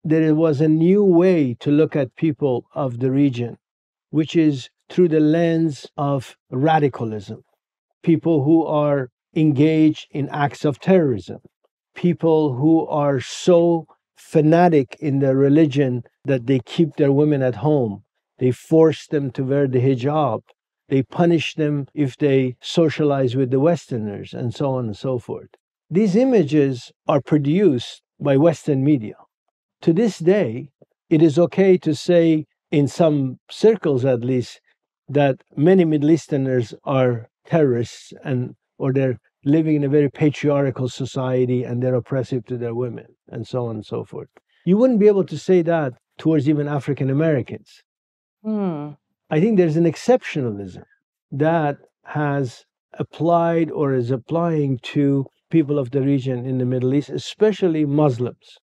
there was a new way to look at people of the region, which is through the lens of radicalism. People who are engaged in acts of terrorism, people who are so fanatic in their religion that they keep their women at home. They force them to wear the hijab. They punish them if they socialize with the Westerners, and so on and so forth. These images are produced by Western media. To this day, it is okay to say, in some circles at least, that many Middle Easterners are terrorists or they're living in a very patriarchal society and they're oppressive to their women, and so on and so forth. You wouldn't be able to say that towards even African Americans. I think there's an exceptionalism that has applied or is applying to people of the region in the Middle East, especially Muslims.